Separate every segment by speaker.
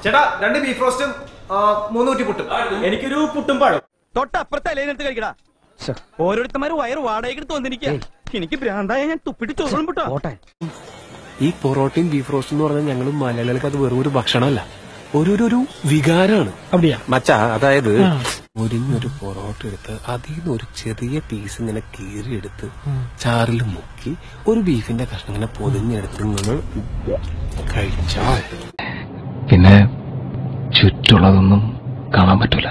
Speaker 1: ചേട്ടാ 2 ബീഫ് റോസ്റ്റും 3 കുറ്റി പുട്ടും.
Speaker 2: എനിക്കൊരു പുട്ടും പഴം. തൊട്ടപ്പുറത്തെ അലയിനെടുത്ത് കഴിക്കടാ. ഓരോരുത്തന്മാര് വയറ് വാടകയ്ക്ക് വന്നിരിക്കുക. എനിക്ക് ഭ്രാന്തായ ഞാൻ തുപ്പിട്ട് ചോറും പുട്ടോ.
Speaker 3: ഈ പൊറോട്ടയും ബീഫ് റോസ്റ്റും എന്ന് പറഞ്ഞാൽ ഞങ്ങൾ മലയാളികൾക്ക് അത് വെറും ഒരു ഭക്ഷണമല്ല, ഒരു വികാരമാണ്. അവിടെയാ മച്ചാ. അതായത് മുരിഞ്ഞൊരു പൊറോട്ട എടുത്ത് അതിൽ നിന്ന് ഒരു ചെറിയ പീസ് ഇങ്ങനെ കീറിയെടുത്ത് ചാറിൽ മുക്കി ഒരു ബീഫിന്റെ കഷ്ണം ഇങ്ങനെ പൊതിഞ്ഞെടുത്ത് നിങ്ങൾ കഴിച്ചാൽ
Speaker 4: പിന്നെ ചുറ്റുള്ളതൊന്നും കാണാൻ പറ്റൂല.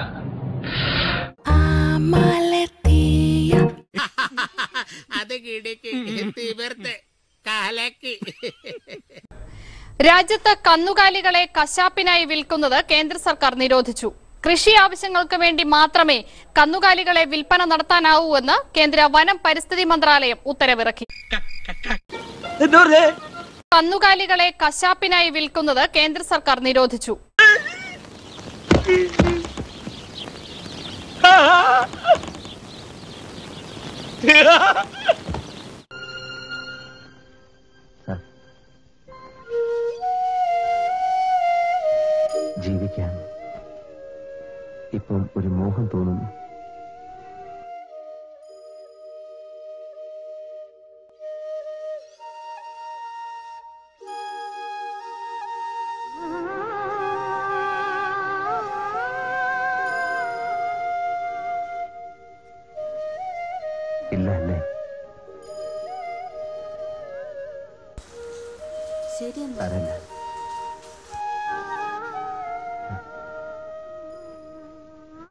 Speaker 5: രാജ്യത്ത് കന്നുകാലികളെ കശാപ്പിനായി വിൽക്കുന്നത് കേന്ദ്ര സർക്കാർ നിരോധിച്ചു. കൃഷി ആവശ്യങ്ങൾക്ക് വേണ്ടി മാത്രമേ കന്നുകാലികളെ വിൽപ്പന നടത്താനാവൂ എന്ന് കേന്ദ്ര വനം പരിസ്ഥിതി മന്ത്രാലയം ഉത്തരവിറക്കി. കന്നുകാലികളെ കശാപ്പിനായി വിൽക്കുന്നത് കേന്ദ്ര സർക്കാർ നിരോധിച്ചു.
Speaker 3: ജീവിക്കാൻ ഇപ്പം ഒരു മോഹം തോന്നുന്നു. ഇല്ല അല്ലേ? ശരി.